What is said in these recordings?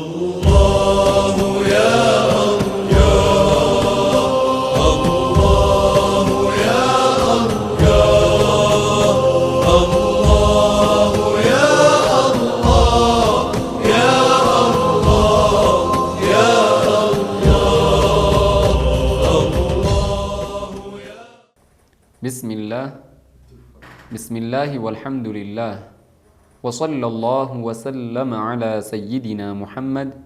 الله يا الله يا الله يا الله يا الله يا الله بسم الله والحمد لله وصلى الله وسلم على سيدنا محمد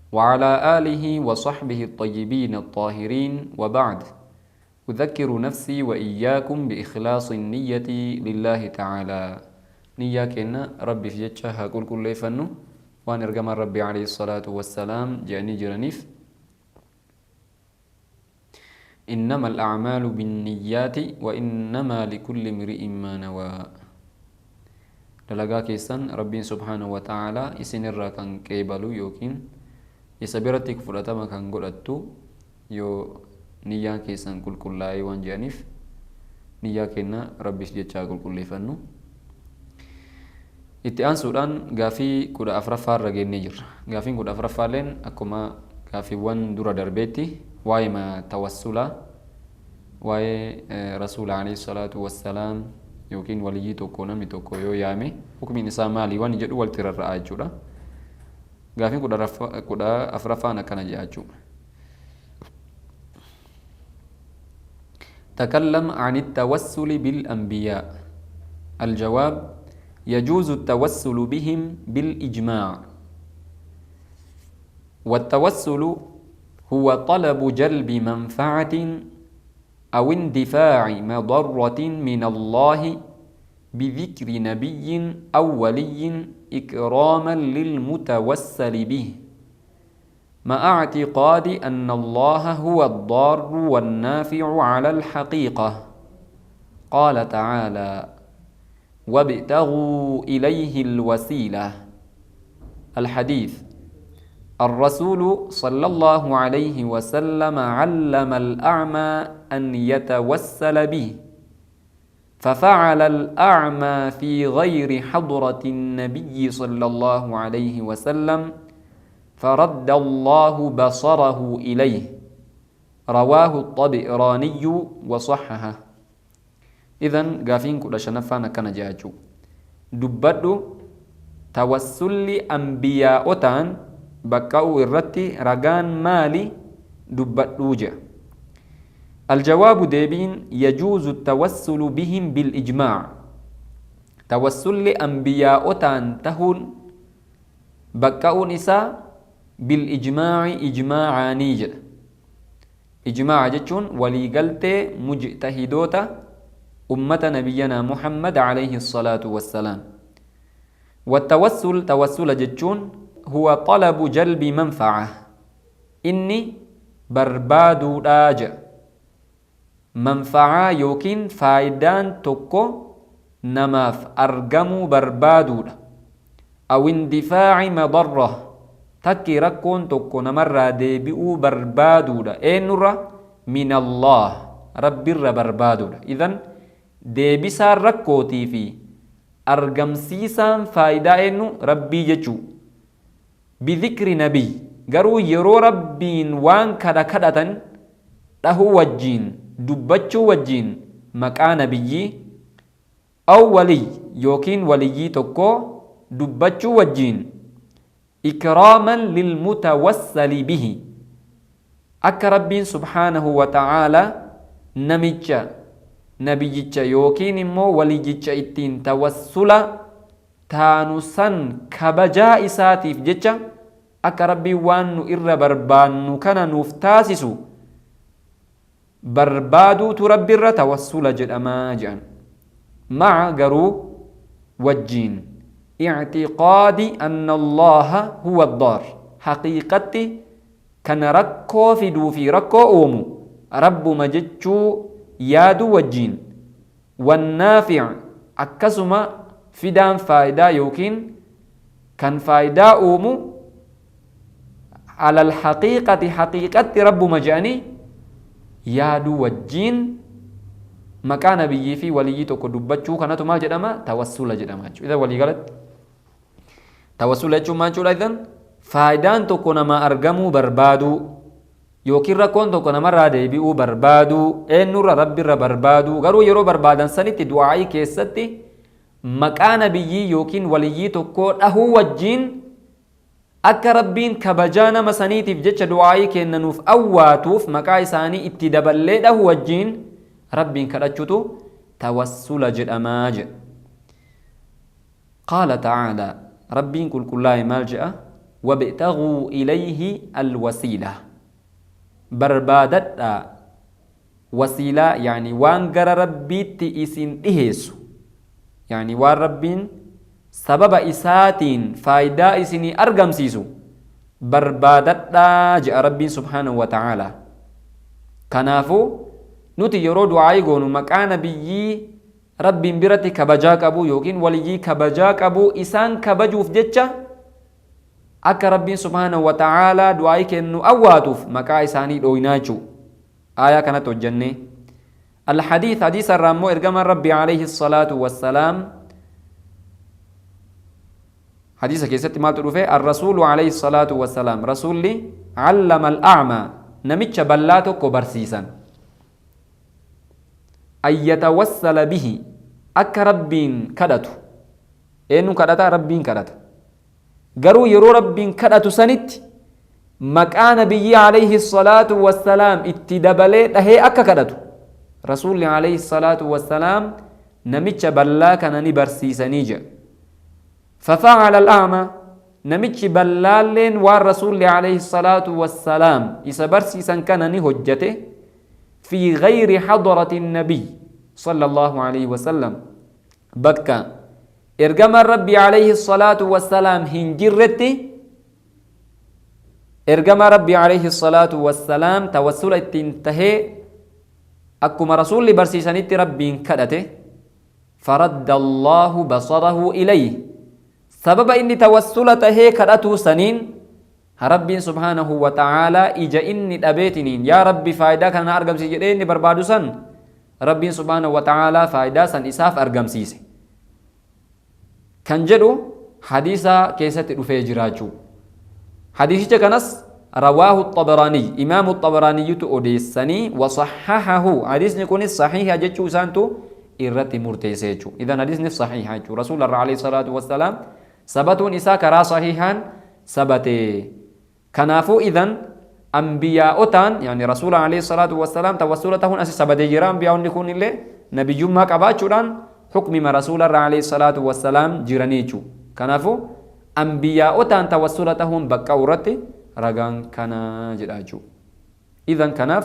وعلى آله وصحبه الطيبين الطاهرين وبعد أذكر نفسي وإياكم بإخلاص النية لله تعالى نياكنا ربي في جتشها كل فنو وأن رقم ربي عليه الصلاة والسلام جاني جرنيف إنما الأعمال بالنيات وإنما لكل امرئ ما نوى dalagaa keessan rabbiin subhaanahu wa ta'ala isinirraa kan qeebalu yookiin isa biratti fudhatama kan godhattu yoo niyyaan keessan qulqullaa'ee waan jedhaniif niyyaa kenna rabbiif jechaa qulqulleeffannu. Itti aansuudhaan gaafii 14ffaa irra geennee jirra. Gaafiin 14ffaalleen akkuma gaafiiwwan dura darbeetti waa'ee tawassulaa waa'ee rasuula alayhi salaatu wassalaam yookiin waliyyii tokko namni tokko yoo yaame hukumiin isaa maali waan jedhu walitti rarra'aa jechuudha. Gaafiin 14ffaan akkana jedha jechuudha. تكلم عن التوسل بالأنبياء. الجواب: يجوز التوسل بهم بالإجماع. والتوسل هو طلب جلب منفعة أو اندفاع مضرة من الله بذكر نبي أو ولي إكراما للمتوسل به مع اعتقاد أن الله هو الضار والنافع على الحقيقة. قال تعالى: وابتغوا إليه الوسيلة. الحديث: الرسول صلى الله عليه وسلم علم الأعمى أن يتوسل به ففعل الأعمى في غير حضرة النبي صلى الله عليه وسلم فرد الله بصره إليه. رواه الطبراني وصححه. إذن قافين كل شنفانا كان جاجو دبدو توسل أنبياء أتان بكاو الرتي رجان مالي دبدوجة. الجواب ديبين: يجوز التوسل بهم بالإجماع. توسل أنبياء تهون بكاو نساء بالإجماع إجماعاني جد. إجماع جتون ولي قلت مجتهدوتا أمة نبينا محمد عليه الصلاة والسلام. والتوسل توسل جتون هو طلب جلب منفعة. إني بربادو راجع منفعة يوكين فايدان توكو نماف أرقمو بربادو أو اندفاع مضرة تكي ركون توكو نمر ديبئو بربادو إنرا من الله رب الر بربادو. إذن ديبسا ركوتي في أرقم سيسان فايدا إنو ربي جچو بذكر نبي قروا يرو ربين وان كدا كدتن له وجين دبچو وجين مكان نبي أو ولي يوكين ولي تكو دبچو وجين إكراما للمتوسل به. أك ربين سبحانه وتعالى نميجا نبيجا يوكين مو وليجا اتين توسلا تانوسن كبجا إساتيف جتشا أك ربي وانو إر بربانو كان نفتاسسو بربادو تربي الر توسل جد أماجان مع قرو وجين اعتقاد أن الله هو الضار. حقيقتي كان ركو في ركو أومو رب مجتشو يادو وجين والنافع أكسما فدان فايدا يوكين كان فايدا أومو على الحقيقة حقيقة رب مجاني يادو وجين مكان بيي في ولي توكو دبچو كانت ما جدما توسل جدما. إذا ولي قالت توسل جدما ما جولا إذن faayidaan tokko nama argamuu barbaadu yookiin rakkoon tokko namarraa deebi'uu barbaadu eenyurra rabbirra barbaadu garuu yeroo barbaadan sanitti du'aa'ii keessatti maqaa nabiyyii yookiin waliyyii tokkoo dhahuu wajjiin akka rabbiin kabajaa nama saniitiif jecha du'aa'ii kennanuuf awwaatuuf maqaa isaanii itti daballee dhahuu wajjiin rabbiin kadhachuutu tawassula jedhamaa jedha. qaala ta'aalaa rabbiin qulqullaa'e maal jedha wabtaguu ilayhi alwasiila barbaadadhaa wasiilaa yaani waan gara rabbiitti isin dhiheessu yaani waan rabbiin sababa isaatiin faayidaa isinii argamsiisu barbaadadhaa jedha rabbiin subhaanahu wa ta'aalaa. kanaafuu nuti yeroo du'aa'ii goonu maqaa nabiyyii rabbiin biratti kabajaa qabu yookiin waliyyii kabajaa qabu isaan kabajuuf jecha akka rabbiin subhaanahu wa ta'aalaa du'aa'ii kennu awwaatuuf maqaa isaanii dhooynaa jechuu aayaa kanatti hojjenne. الحديث حديث الرامو إرجما ربي عليه الصلاة والسلام حديث كيست ما تروفه الرسول عليه الصلاة والسلام رسولي علم الأعمى نمتش بلاتو كبرسيسا أن يتوسل به أك ربين كدتو إنو كدتا ربين كدتا قروا يرو ربين كدتو سنت مكان نبي عليه الصلاة والسلام اتدبلي هي أك كدتو رسول عليه الصلاة والسلام نمتش بلا كان نبرسيسا نيجا ففعل الأعمى نمتش بلالين والرسول عليه الصلاة والسلام إسبرسيسا كان نهجته في غير حضرة النبي صلى الله عليه وسلم بكى إرجم ربي عليه الصلاة والسلام هنجرتي إرجم ربي عليه الصلاة والسلام توسل تنتهي أكما رسول برسيسانيت ربي كدته فرد الله بصره إليه سبب إني توسلته كدته سنين ربي سبحانه وتعالى إجا إني أبيتنين يا ربي فايدا كان أرقم سيجدين بربادو سن ربي سبحانه وتعالى فايدا سن إساف أرقم سيسي كان جدو حديثا كيسة رفيجراجو حديثة كنس رواه الطبراني إمام الطبراني تؤديسني وصححه حديث نكون صحيح جتشو سانتو إرتي مرتيسيجو إذا حديث صحيح رسول الله عليه الصلاة والسلام سبتون إسا كرا صحيحا سبتي كنافو إذن أنبياء أتان يعني رسول عليه الصلاة والسلام توسلتهن أسي سبتي جرام بيون نكون اللي نبي جمع كباتشوران حكم ما رسول الله عليه الصلاة والسلام جرانيجو كنافو أنبياء أتان توسلتهن بكاورتي رغان كان جراجو إذن كناف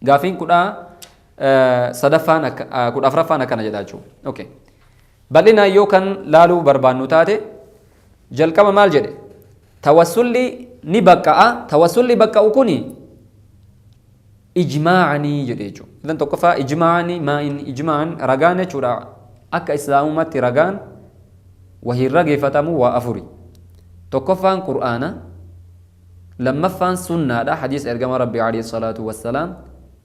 غافين كدا صدفان كدا أفرفان كان جراجو أوكي بلنا يو كان لالو بربانو تاتي جل كما مال جدي توسلي نبكا توسلي بكا أكوني إجماعني جديجو إذن توقفا إجماعني ما إن إجماعا رغان چورا أكا إسلامات رغان وهي رغي فتمو وأفري توقفا قرآنا لما فان سنة دا حديث إرقام ربي عليه الصلاة والسلام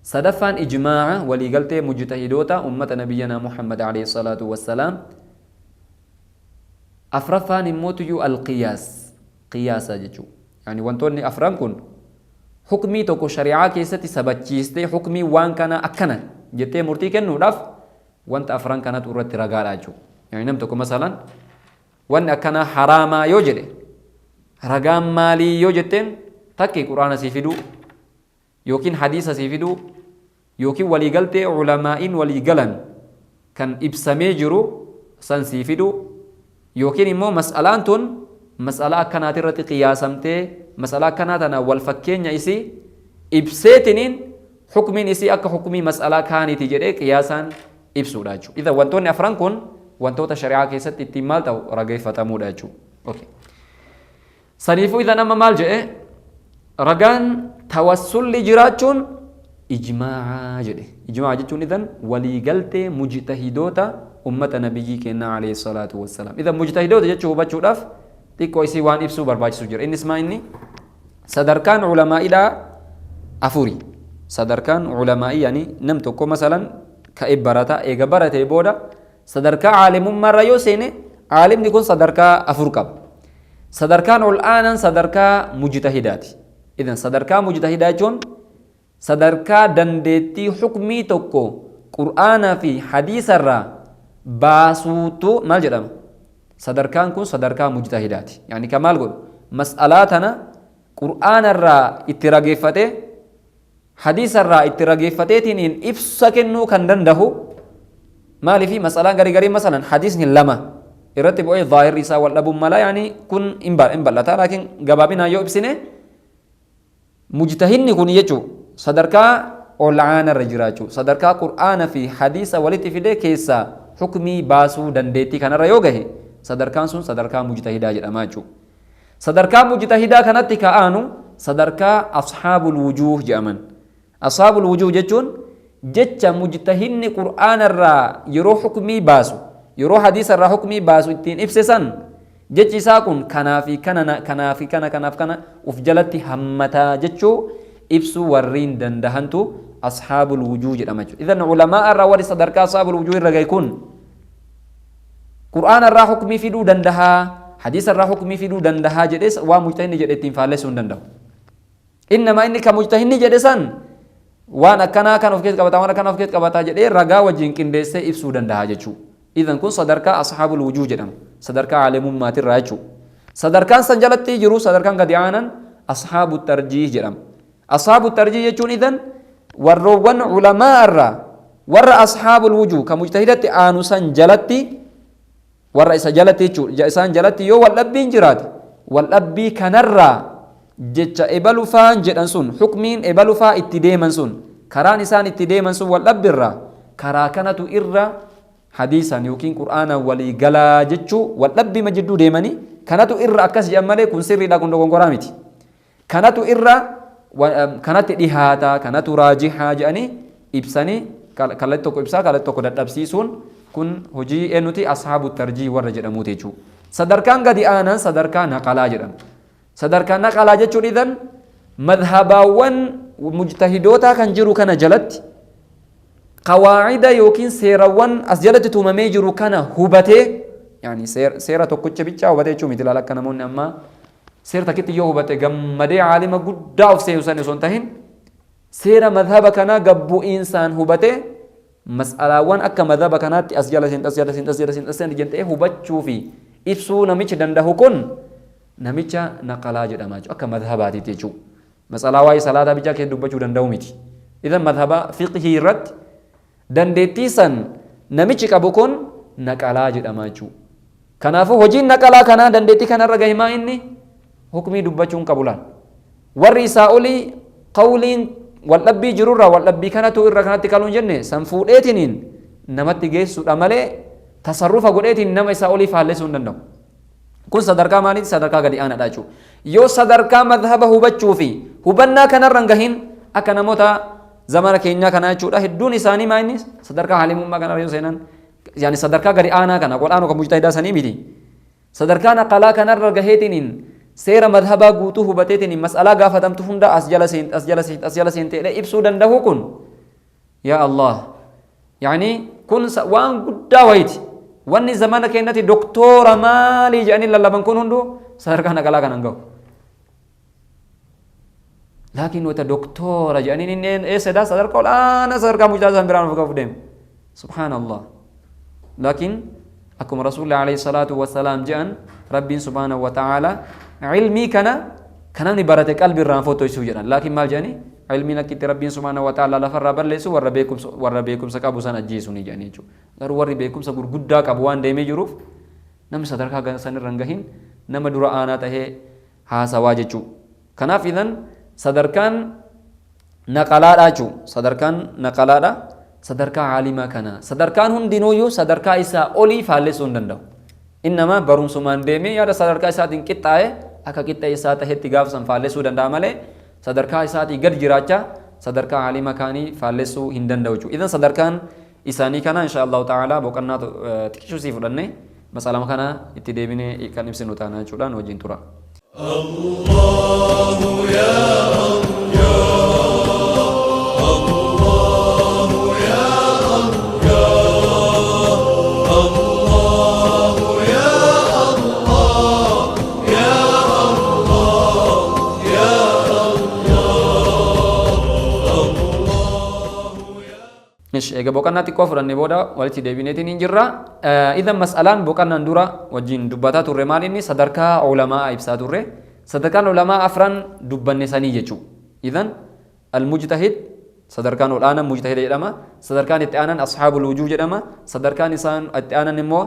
صدفان إجماع ولي قلت مجتهدوتا أمة نبينا محمد عليه الصلاة والسلام أفرفان موتيو القياس قياسا جيجو يعني وانتوني أفران كن حكمي توكو شريعة كيستي سبتشيستي حكمي وان كان أكنا جتي مرتي كنو داف وانت أفران كانت أورت رقال أجو يعني نمتكو مثلا وان أكنا حراما يوجد رقام مالي يوجدين تكي قرآن سيفدو يوكين حديث سيفدو يوكين ولي قلت علماء ولي قلن كان إبسامي جرو سن سيفدو يوكين إمو مسألة مسألة كانت رتي قياسمتي مسألة كانت أنا والفكين يسي إبسيتنين حكمين يسي أكا حكمي مسألة كانت تجري قياسا إبسو داجو إذا وانتوني أفران كن وانتوتا شريعة كيست اتمال تاو رقي فتامو داجو أوكي سنيفو إذا نما مال جئ رغان توسل جراچون إجماع جدي إجماع جتون إذن ولي قلت مجتهدوتا أمة نبي كنا عليه الصلاة والسلام إذا مجتهدوتا جتشو بچو داف تيكو إسيوان إبسو برباج سجر إن اسمع إني صدركان علماء إلى أفوري صدركان علماء يعني نمتكو مثلا كإبراتا إيقبرتا بودا صدركا عالم مرة يوسيني عالم نكون صدركا أفوركب sadarkaan ol aanan sadarkaa mujtahidaati. Idan sadarkaa mujtahidaa jechuun sadarkaa dandeettii hukmii tokko qur'aanaa fi hadiisarraa baasuutu maal jedhama? Sadarkaan kun sadarkaa mujtahidaati. Yani ka maal godhu mas'alaa tana qur'aanarraa itti rageeffatee hadiisarraa itti rageeffateetiin ibsa kennuu kan danda'u. Maaliifi mas'alaan garii garii masalan hadiisni lama irratti bu'ee zaahirri isaa wal dhabuun mala yani kun hin bal'ata laakiin gabaabinaan yoo ibsine mujtahidni kun jechuu sadarkaa ol aanarra jiraachuu sadarkaa qur'aana fi hadiisa walitti fidee keessaa hukmii baasuu dandeettii kanarra yoo gahe sadarkaan sun sadarkaa mujtahidaa jedhamaa jechuu. Sadarkaa mujtahidaa kanatti ka'aanu sadarkaa ashaabul wujuuh jedhaman. Ashaabul wujuuh jechuun jecha mujtahidni qur'aanarraa yeroo hukmii baasu yeroo hadiisarraa hukmii baasu ittiin ibse san jechi isaa kun kanaafi kanaaf kana uf jalatti hammataa jechuu ibsuu warriin dandahantu ashaabul wujuuh jedhama jechuudha. Idan ulamaa irraa warri sadarkaa ashaabul wujuuh irra gahe kun qur'aanarraa hukmii fiduu dandahaa hadiisarraa hukmii fiduu dandahaa jedhes waa mujtahidni jedhe ittiin faallessuu hin danda'u. Innamaa inni ka mujtahidni jedhe san waan akkanaa kan of keessa qabataa waan akkanaa of keessa qabataa jedhee ragaa wajjin qindeessee ibsuu dandahaa jechuudha. Idan kun sadarkaa ashaabul wujuuh jedhama. Sadarkaa aalimummaatirraa jechuudha. Sadarkaan san jalatti jiru sadarkaan gadi aanan ashaabu tarjiih jedhama. Ashaabu tarjiih jechuun idan warroowwan ulamaa irraa warra ashaabul wujuuh ka mujtahidatti aanu san jalatti warra isa jalatti jechuudha. Isaan jalatti yoo waldhabbiin jiraate waldhabbii kanarraa jecha ebalufaan jedhan sun hukmiin ebalufaa itti deeman sun karaan isaan itti deeman sun waldhabbiirraa karaa kanatu irra hadiisan yookiin qur'aana walii galaa jechuu waldhabbii jidduu deemanii kanatu irra akkas jedhan malee kun sirriidha kun dogongoraa miti. Kanatu irra kanatti dhihaataa kanatu raajihaa jedhanii ibsanii kallattii tokko ibsaa kallattii tokko dadhabsiisuun kun hojii eenyuti ashaabu tarjii warra jedhamuuti jechuudha. Sadarkaan gadi aanan sadarkaa naqalaa jedhama. Sadarkaa naqalaa jechuun idan madhabaawwan mujtahidootaa kan jiru kana jalatti qawaacida yookiin seerawwan as jalatti tuumamee jiru kana hubatee yani seera tokkicha bichaa hubatee jechuun miti laala akka namoonni ammaa seera takkitti yoo hubate gammadee caalima guddaa of seenusan osoo hin tahin seera madhaba kanaa gabbu'iinsaan hubatee mas'alaawwan akka madhaba kanaatti as jala seent jentee hubachuu fi ibsuu namichi danda'u kun namicha naqalaa jedhama akka madhabaatiiti jechuudha. Mas'alaa waa'ee salaataa bichaa keessa dubbachuu danda'u miti. Idan madhaba fiqhii irratti dandeettii san namichi qabu kun naqalaa jedhama jechuudha. Kanaafuu hojiin naqalaa kanaa dandeettii kanarra gahimaa inni hukmii dubbachuun qabu laal. Warri isaa olii qawliin waldhabbii jirurraa waldhabbii kanatu irra kanatti kaluun jenne san fuudheetiniin namatti geessuudha malee tasarrufa godheetiin nama isaa olii faallessuu hin danda'u. Kun sadarkaa maaliiti? Sadarkaa gadi aanaadha jechuudha. Yoo sadarkaa madhaba hubachuu fi hubannaa kanarra hin gahin akka namoota zamana keenyaa kana jechuudha hedduun isaanii maa inni sadarkaa haalimummaa kanarra yoo seenan yani sadarkaa gadi aanaa kana qol'aanoo kan mujtahidaa sanii miti. Sadarkaa naqalaa kanarra gaheetiniin seera madhabaa guutuu hubateetiin mas'alaa gaafatamtu hunda as jala seenteedha ibsuu danda'u kun yaa Allah yani kun waan guddaa wayiiti. Wanni zamana keenyatti doktora maalii jedhanii lallaban kun hundu sadarkaa naqalaa kanan gahu. Laakiin wata doktora jedhanii inni eessadhaa sadarkaa olaanaa sadarkaa mujtahidaa san biraan of gahuuf deemu. Subhaanallah. Laakiin akkuma rasuulli alayhi salaatu wassalaam jedhan rabbiin subhaanahu wa ta'ala ilmii kana namni barate qalbii irraan fottoysuu jedhan. Laakiin maal jedhanii ilmiin akkitti rabbiin subhaanahu wa ta'ala lafarraa balleessu warra beekumsa qabu san ajjeesu ni jedhanii jechuudha. Garuu warri beekumsa gurguddaa qabu waan deemee jiruuf namni sadarkaa sanirra hin gahin nama dura aanaa tahee haasawaa jechuudha. Kanaaf idan sadarkaan naqalaadha jechuudha. Sadarkaan naqalaadha. Sadarkaa haalimaa kana sadarkaan hundinuuyyuu sadarkaa isaa olii faallessuu hin danda'u. Innamaa barumsumaan deemee yaada sadarkaa isaatiin qixxaa'ee akka qixxee isaa tahetti gaafa san faallessuu danda'a malee sadarkaa isaatii gad jiraachaa sadarkaa haalimaa kaanii faallessuu hin danda'u jechuudha. Idan sadarkaan isaanii kana insha Allah ta'ala boqonnaa xiqqishuu sii fudhannee masalama kana itti deebinee kan ibsinu taana jechuudhaan wajjin tura. Allahu ya Allah, ya إيش إيجا بوكنا تكفر النبودا والتي دبينتين إنجرا إذا مسألة بوكنا ندورا وجين دبتات الرمال إني صدركا علماء إبساد الر صدركان علماء أفران دبني سني يجو إذن المجتهد صدركان الآن مجتهد جدما صدركان إتيانا أصحاب الوجوه جدما صدركان إنسان إتيانا نمو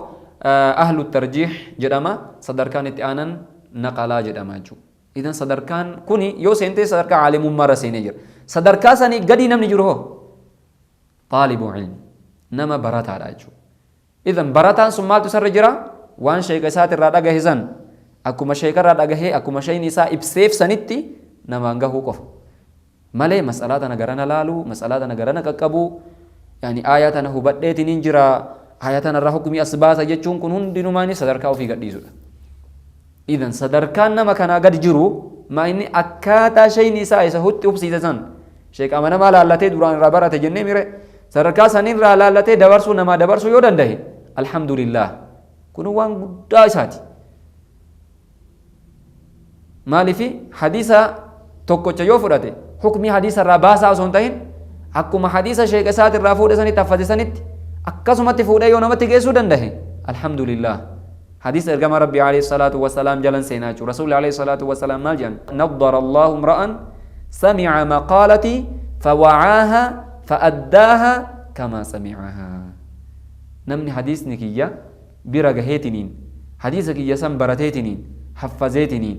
أهل الترجيح جدما صدركان إتيانا نقلا جدما جو إذن صدركان كوني يو سنتي صدركا عالم مرة سينيجر صدركا سني قدي نم نجره طالب علم نما برتا راجو إذن برتا سمال تسر جرا وان شيء كسات الرادة جهزان أكو مشيء كرادة جه أكو مشيء نساء إبسيف سنتي نما عنده كف ماله مسألة أنا جرنا لالو مسألة أنا جرنا ككبو يعني آيات أنا هو بدأت ننجرا آيات أنا رحكمي أسباس أجتشون كنون دينوماني صدركا وفي قد يزول إذن صدركا نما كان قد جرو ما إني أكاتا شيء نساء سهوت أبسيتسان شيء أمانة ما لالته دوران رابرة تجنّي ميره sadarkaa sanirraa laallatee dabarsuu namaa dabarsuu yoo dandahe alhamdulillah kun waan guddaa isaati maalifi hadiisa tokkocha yoo fudhate hukmii hadiisa irraa baasaa osoo hin tahin akkuma hadiisa sheeka isaati irraa fuudhe sanitti haffate sanitti akkasumatti fuudhee yoo namatti geessuu dandahe alhamdulillah hadiisa ergama rabbii alayhi salaatu wasalaam jalan seenaa jechuu rasuulli alayhi salaatu wasalaam maal jedhan naddara allahu imra'an sami'a maqaalatii fawa'aaha فأداها كما سمعها نمني حديث نكية برجهتنين حديث كي يسمى برتهتنين حفظتنين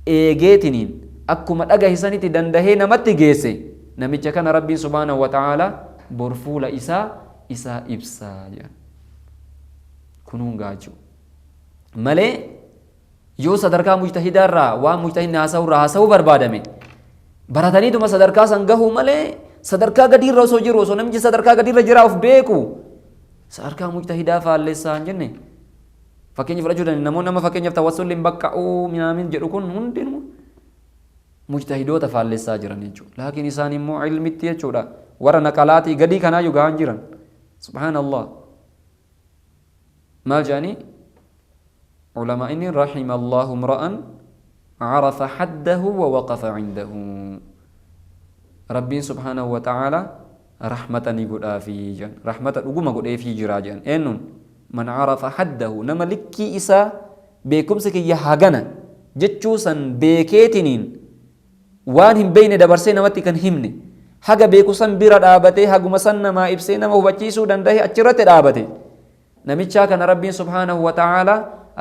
إيجتنين أكو ما أجا هساني تدنده نمت جيسي نمتى كان ربي سبحانه وتعالى برفول إسا إبسا كنون جاجو ملء يو صدركا مجتهد الرا ومجتهد ناسو راسو بربادمي براتني تو ما صدركا سنجهو ملء sadarkaa gadi irra osoo jiru osoo namichi sadarkaa gadi irra jira of beeku sadarkaa mujtahidaa faalleessaa hin jenne fakkeenya fudhachuu dandeenya namoonni nama fakkeenyaaf tawassulli hin baqqa'uu minaamin jedhu kun hundinuu mujtahidoota faalleessaa jiran jechuudha laakiin isaan immoo ilmitti jechuudha warra naqalaatii gadii kanaayyuu gahan jiran subhaanallah maal jedhanii ulamaa inni rahima allahu imra'an عرف حده ووقف عنده ربي سبحانه وتعالى رحمتني قد آفي رحمة أقوم قد آفي جراجان إنن من عرف حده نما لكي إسا بكم سكي يحاغنا جتشوسا بكيتنين وانهم بين دبرسين نمتي كان همني حاجة بيكوسا بيرا دابته حاجة مسنا ما إبسينا ما هو بچيسو دنده أچرت دابته نمتشا كان ربي سبحانه وتعالى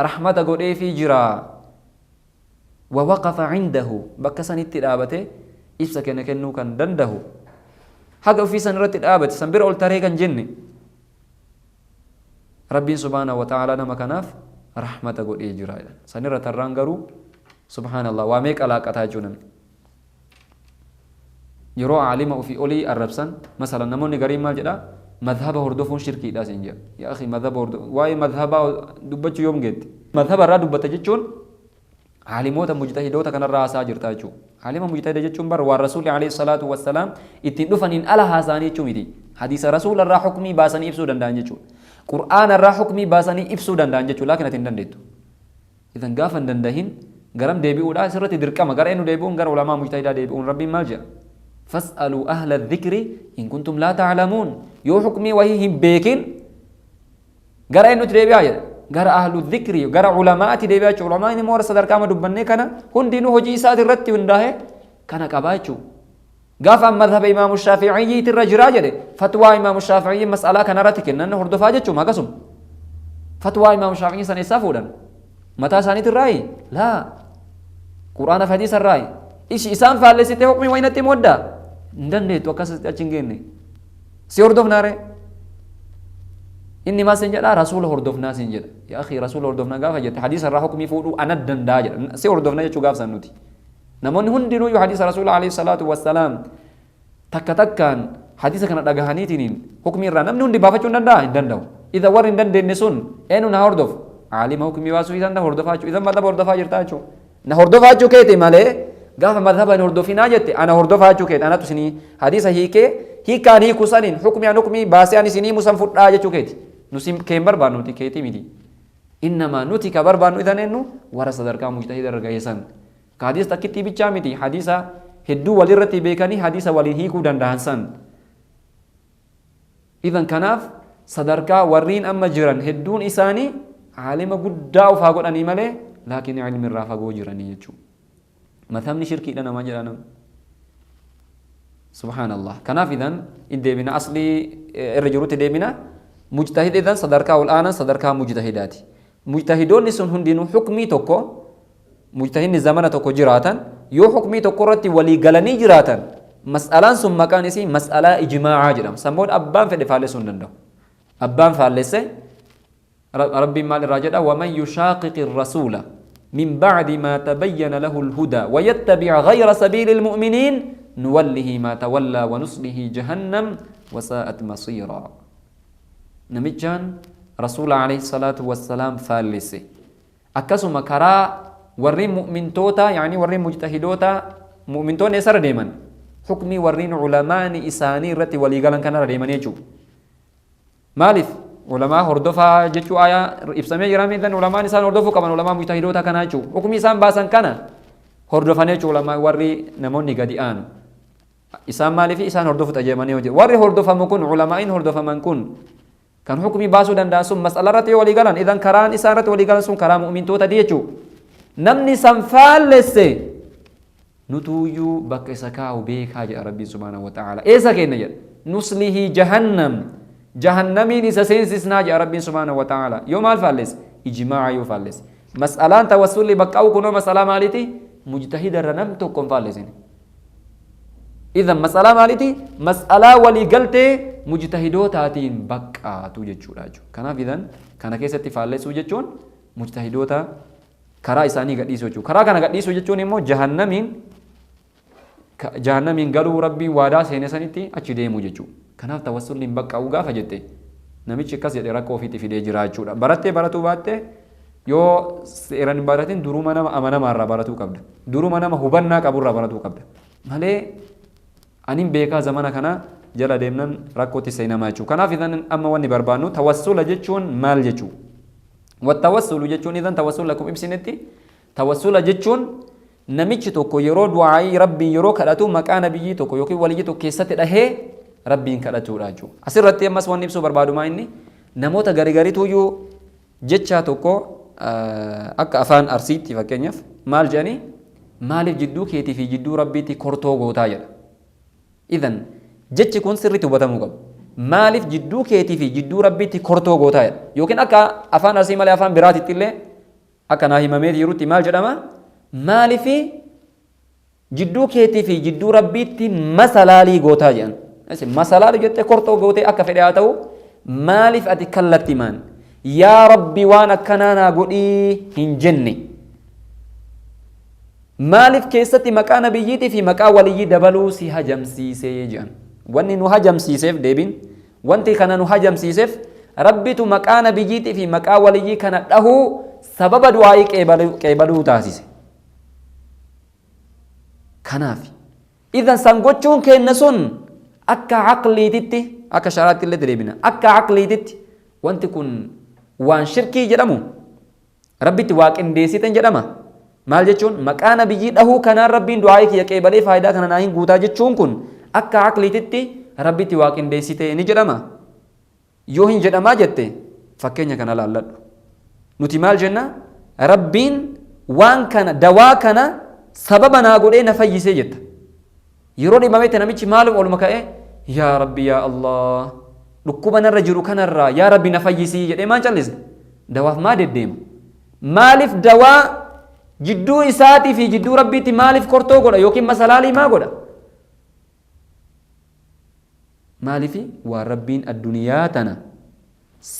رحمة قد آفي جرا ووقف عنده بكسان اتدابته ibsa kenna kennuu kan dandahu haga ofii san irratti dhaabate san bira ol taree kan jenne rabbiin subhaanahu wa ta'ala nama kanaaf rahmata godhee jira san irra tarraan garuu subhaanallah waa meeqa laaqataa jechuun yeroo aalima ofii olii arrabsan masalan namoonni gariin maal jedha madhaba hordofuun shirkiidha siin jedha yaa akhi madhaba hordofuun waa'ee madhabaa dubbachuu yoom geetti madhaba irraa dubbata jechuun عالموتا مجتهدوتا كان الراسا جرتاجو عالم مجتهد جتشون بر والرسول عليه الصلاة والسلام اتندفن إن ألا هاساني چوميدي حديث رسول الرا حكمي باساني إبسو دندان جتشو قرآن الرا حكمي باساني إبسو دندان جتشو لكن أتندن ديتو إذن غافن دندهين غرام ديبئو دا سرت دركما غر إنو ديبئون غر علماء مجتهدا ديبئون ربي مالجا فاسألوا أهل الذكر إن كنتم لا تعلمون يو حكمي وهي هم بيكين غر إنو تديبئا gara ahlu dhikri gara ulamaati deebi'achu ulamaani moora sadarkaa ma dubbanne kana hundinuu hojii isaati irratti hundaahe kana qabaachu gaafa madhaba imaamu shaafi'iyyi irra jira jedhe fatwaa imaamu shaafi'iyyi mas'alaa kana irratti kennan hordofaa jechuun akkasuma fatwaa imaamu shaafi'iyyi san eessaa fuudhan mataa isaaniitti irraayi laa quraana fi hadiisa irraayi isaan faallessitee hukmii waynatti mooddaa hin dandeettu akkasitti achi hin geenne si hordofnaare إني ما سنجد رسول هردفنا سنجد يا أخي رسول هردفنا قاف جت حديث الرحكم يفوضوا أنا الدنداج سي هردفنا يجوا قاف سنوتي نمون هندينو يو حديث رسول عليه الصلاة والسلام تكتكان حديث كان دغهاني تنين حكمي رانا من هندي بافچون دندا دنداو إذا ورين دند نسون إنو نهردف عالم حكمي واسو إذا نهردفاچو إذا مذهب هردفاجرتاچو نهردفاچو كيتي ماله قاف مذهب هردفنا جت أنا هردفاچو كيت أنا تسني حديث هي كان هي كسانين حكمي أنا حكمي باسياني سني مسنفر آجو كيت نسيم كم بربانو تي كيتي ميدي إنما نوتي كبربانو إذا ننو ورا صدركا مجتهد الرجايسان كحديث تكتي بيجاميتي حديثا هدو ولي رتي بيكاني حديثا ولي هيكو دندانسان إذن كناف صدركا ورين أما جران هدون إساني عالم قد وفاقون أني ملي لكن علم الرافقو جراني يجو مثلا شركي لنا ما جرانا سبحان الله كناف إذن إدبنا أصلي الرجروت إدبنا مجتهد إذن صدركا والآن صدركا مجتهداتي مجتهدون نسون هندينو حكمي توكو مجتهد زمانة توكو جراتا يو حكمي توكو رتي ولي غلاني جراتا مسألة ثم كان اسي مسألة إجماع جرام سمود أبان في دفالة سنندو أبان فالسة ربي مال الراجل ومن يشاقق الرسول من بعد ما تبين له الهدى ويتبع غير سبيل المؤمنين نوله ما تولى ونصله جهنم وساءت مصيرا نمجان رسول عليه الصلاة والسلام فالسة أكسو مكرا ورين مؤمن توتا يعني ورين مجتهدوتا مؤمن توتا يسر ديما حكمي ورين علماء إساني رتي وليقالن كان رديما يجو مالف علماء هردفا جتشو آية إبسامي جرامي ذن علماء إسان هردفو كمان علماء مجتهدوتا كان يجو حكمي إسان باسن كان هردفا نيجو علماء وري نموني قدي آن إسان مالفي إسان هردفو تجيماني وجه وري هردفا مكون علماء هردفا من كون كان حكمي باسو دنداسم مسألة رتي وليقالن إذن كران إسان رتي وليقالن سن كرام مؤمن توتا ديجو نمني سنفال لسي نتويو بك سكاو بيك حاجة ربي سبحانه وتعالى إيسا كينا جد نسله جهنم جهنمي نسسينسسنا جاء ربي سبحانه وتعالى يوم الفالس إجماع يو فالس مسألة توسل بكاو كنو مسألة مالتي مجتهد رنمتو كن فالسين إذا مسألة مالتي مسألة ولي قلت مجتهدو تاتين بكا توججو راجو كان إذن كان كيسة فالسو ججون مجتهدو تا كرا إساني قد إيسو كرا كان قد إيسو ججون إمو جهنمين قالوا ربي وادا سينسانيتي أچي ديمو ججو كناف توسل بكا وغا فجته نميچ كاس يدرا كوفيتي في دي جراچو براتي براتو باتي يو سيران باراتين درو منا امنا مارا باراتو قبد درو منا هبنا قبر باراتو قبد مالي انين بيكا زمانه كنا جلا ديمنن راكوتي سينماچو كناف اذن اما وني بربانو توسل جچون مال جچو والتوسل جچون اذن توسل لكم ابسنتي توسل جچون نميچ توكو يرو دعاي ربي يرو كداتو مكان نبي توكو يوكي ولي تو كيسته دهه ربين كداتو راجو اسرت يمس وني بسو بربادو ما اني نموتا غري غري تويو جچا توكو اكا افان ارسيتي فكنيف مال جاني مال جدو كيتي في جدو ربيتي كورتو غوتا يد اذن جچ كون سري توبتمو قب مالف جدو كيتي في جدو ربيتي كورتو غوتا يد يوكن اكا افان ارسي مال افان براتي تيله اكا ناهي مميد يروتي مال جدما مالفي جدو كيتي في جدو ربيتي مسلالي غوتا جان مسألة جت كورتو غوتي أكا فدياتو مالف أتكلت مان يا ربي وانا كنانا قولي هنجني مالف كيستي مكان بيجيتي في مكان ولي دبلو سي هجم سيسيجان واني نو هجم سيسيف ديبين وانتي كان نو هجم سيسيف ربي تو مكان بيجيتي في مكان ولي كان له سبب دعائي كيبلو تاسيس كنافي إذا سنقوچون كينسون أكا عقلي تتي أكا شرات اللي دريبنا أكا عقلي تتي وانت كن وان شركي جرمو ربي تواك انديسي تنجرما مال جتشون مكان بيجي له كان ربي دعائك يكيبالي فايدة كان ناهين قوتا جتشون كن أكا عقلي تتي ربي تواك انديسي تنجرما يوهن جرما جتة فكينيا كان لالد نتي مال جنة ربين وان كان دوا كان سببنا قولي نفيسي جت يرون إمامي تناميش مالو أولو مكاء يا ربي يا الله لكوبنا الرجل كان الرا يا ربي نفيسي جت إيمان جالس دواء ما ديم مالف دواء جدو إساتي في جدو ربي تي مالف كورتو قولا يوكي مسلالي ما قولا مالفي وربين الدنيا تنا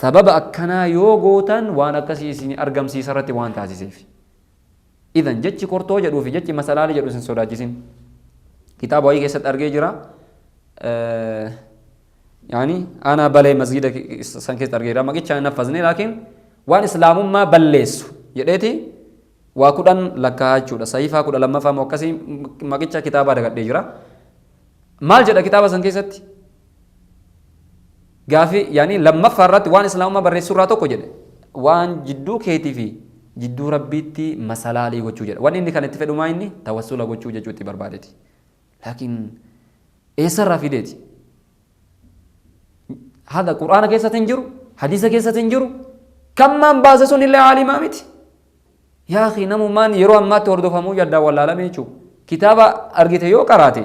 سبب أكنا يوغوتان وانا كسيسيني أرقم سيسرتي وان تاسيسيفي إذن جتش كورتو جدو في جتش مسلالي جدو سن سودا جسين كتاب وهي كيست أرجع جرا يعني أنا بلي مسجد سانكيست أرجع جرا ما كيتش أنا فزني لكن وان إسلام ما بلّيس يدتي وأكودن لكاجو ده سيفا كودا لما فهم وكسي ما كيتش كتاب هذا قد جرا مال جدا كتاب سانكيست غافي يعني لما فرت وان إسلام ما بري سورة كوجد وان جدو كيتي جدو ربيتي مسالالي غوچو وان إني كانت تفيد ما إني توسل غوچو جدو تبربادتي لكن إيسر رافيدتي هذا قرآن كيسة تنجرو حديث كيسة تنجرو كم من بازسون إلا عالم آمتي يا أخي نمو مان يرو أما توردو فمو يدا ولا لا ميچو كتابة أرغيته يو قراتي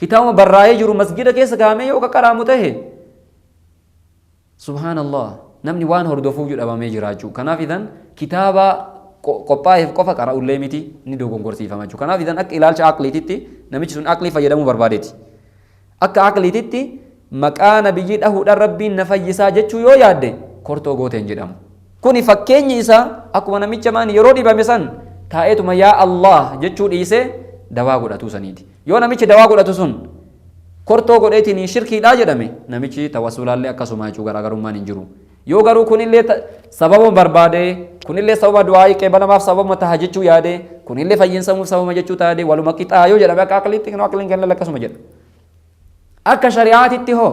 كتابة براي جرو مسجد كيسة كامي يو كقرامته سبحان الله نمني وان هردو فوجود أبا ميجي راجو كنا في ذن كتابة قبائف قفا قرأ الليمتي ندو غنغرسي فماجو كنا في ذن أك إلالش عقلي تتي نميش سن عقلي فيدمو بربادتي أك عقلي تتي مكان بيجيد أهو در ربي نفيسا جتشو يو يادي كورتو غوتين جدام كوني فكيني إسا أكو نميش ماني يرودي بمسان تايتو ما يا الله جتشو إيسي دوا غداتو سنيدي يو نميش دوا غداتو سن كورتو غداتيني شركي لا جدامي نميش توسولا لي أكاسو مايچو غراغرمان انجرو yoo garuu kunillee sababa barbaade kunillee sababa du'aa qeebalamaaf sababa taha jechuu yaade kunillee fayyinsamuuf sababa jechuu taade waluma qixaayoo jedhame akka aqliitti kan aqliin kan lakkasuma jedha akka shari'aatitti hoo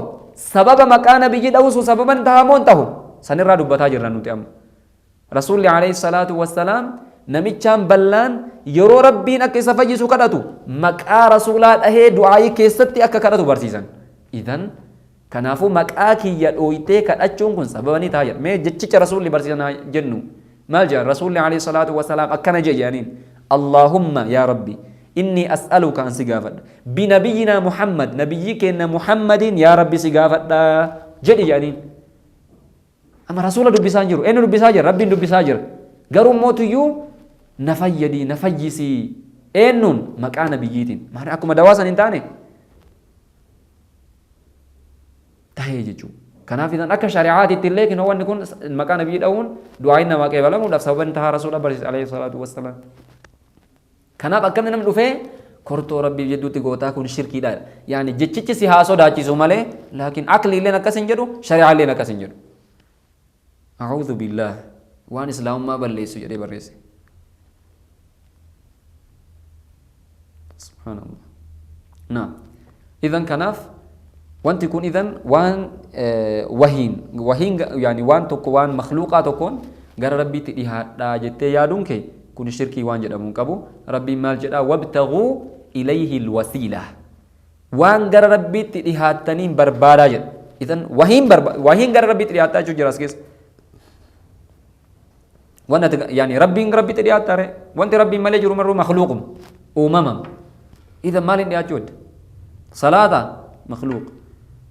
sababa maqaa nabiyyi dhawusu sababan tahamoon tahu sanirraa dubbataa jirra nuti amma rasuulli alayhi salaatu wassalaam namichaan ballaan yeroo rabbiin akka isa fayyisu kadhatu maqaa rasuulaa dhahee du'aa keessatti akka kadhatu barsiisan idan kanaafu maqaa kiyya dhooytee kadhachuun kun sababni ta'a mee jechicha rasuulli barsiisan jennu maal jedhan rasuulli alayhi salaatu wasalaam akkana jedhaniin allahumma yaa rabbi inni as'aluka an si gaafadha binabiyyina muhammad nabiyyi keenna muhammadin yaa rabbi si gaafadha jedhi jedhaniin amma rasuula dubbisaa jiru eenyu dubbisaa jira rabbiin dubbisaa jira garuu mootuyyuu na fayyadii na fayyisii eenyuun maqaa nabiyyiitiin maana akkuma dawaa san hin taane tahee jechuudha. Kanaaf idan akka shari'aatitti illee kan wanni kun maqaa nabii dha'uun du'aa inni namaa qeebalamuudhaaf sababan tahaa rasuula barsiise alayhi salaatu wassalaam. Kanaaf akkamni namni dhufee kortoo rabbii jedhuutti gootaa kun shirkiidha. Yaani jechichi si haa sodaachisu malee laakiin aqli illee akkas hin jedhu shari'aa illee akkas hin jedhu. A'uudhu billah waan islaamummaa balleessu jedhee barreesse. Subhaanallah. Naam. Idan kanaaf wanti kun idan waan wahiin yaani waan tokko waan makhluuqaa tokkoon gara rabbiitti dhihaadhaa jettee yaaduun kee kun shirkii waan jedhamuun qabu rabbiin maal jedhaa wabtaguu ilayhi alwasiila waan gara rabbiitti dhihaattaniin barbaadaa jedha idan wahiin gara rabbiitti dhihaattaa jechuu jira as keessa wanti yaani rabbiin rabbiitti dhihaattaa wanti rabbiin malee jiru marruu makhluuqum uumamam idan maaliin dhihaachuu wadda salaata makhluuq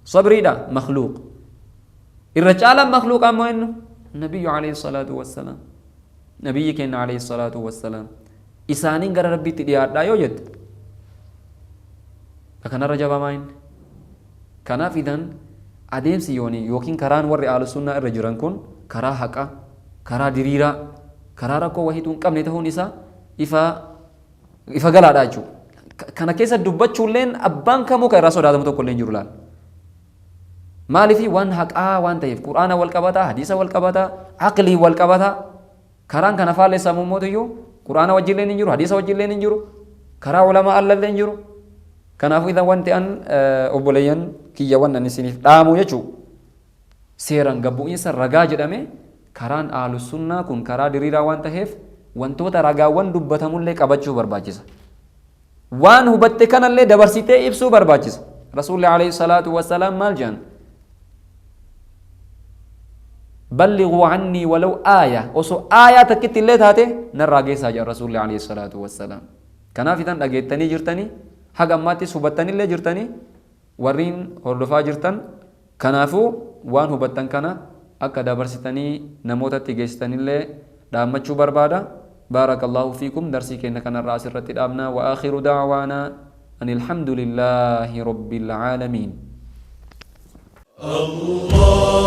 صبريدا مخلوق الرجال مخلوق أما إنه النبي عليه الصلاة والسلام نبي كان عليه الصلاة والسلام إسانين غير ربي تديار لا يوجد كان الرجال ماين كان في ذن أديم سيوني يوكين كران ور آل السنة الرجلان كون كرا حقا كرا ديريرا كرا ركو وحيدون كم نتهون إسا إفا غلا داجو كان كيسا دبت شولين أبان كمو كراسو دادم تو كلين جرولان maalifi waan haqaa waan ta'eef quraana wal qabataa hadiisa wal qabataa aqlii wal qabataa karaan kana faalleessaa mummootiyyuu quraana wajjillee hin jiru hadiisa wajjillee hin jiru karaa ulamaa allallee hin jiru kanaafuu idan wanti an obboleeyyan kiyya wannan isiniif dhaamu jechuu seeran gabbu'iinsa ragaa jedhame karaan aalusunnaa kun karaa diriiraa waan ta'eef wantoota ragaawwan dubbatamullee qabachuu barbaachisa waan hubatte kanallee dabarsitee ibsuu barbaachisa rasuulli alayhi salaatu wassalaam maal jedhan بلغوا عني ولو آية وسو آية تكت اللي تاتي نراجع ساجا رسول الله عليه الصلاة والسلام كنا في تان أجتني جرتني حاجة ماتي سبتني اللي جرتني ورين هردفا جرتن كنافو وان هبتن كنا أكدا برستني نموتا تيجستني اللي دامت شو بربادا بارك الله فيكم درسي كنا كنا الرأس الرتي الأبنا وآخر دعوانا أن الحمد لله رب العالمين الله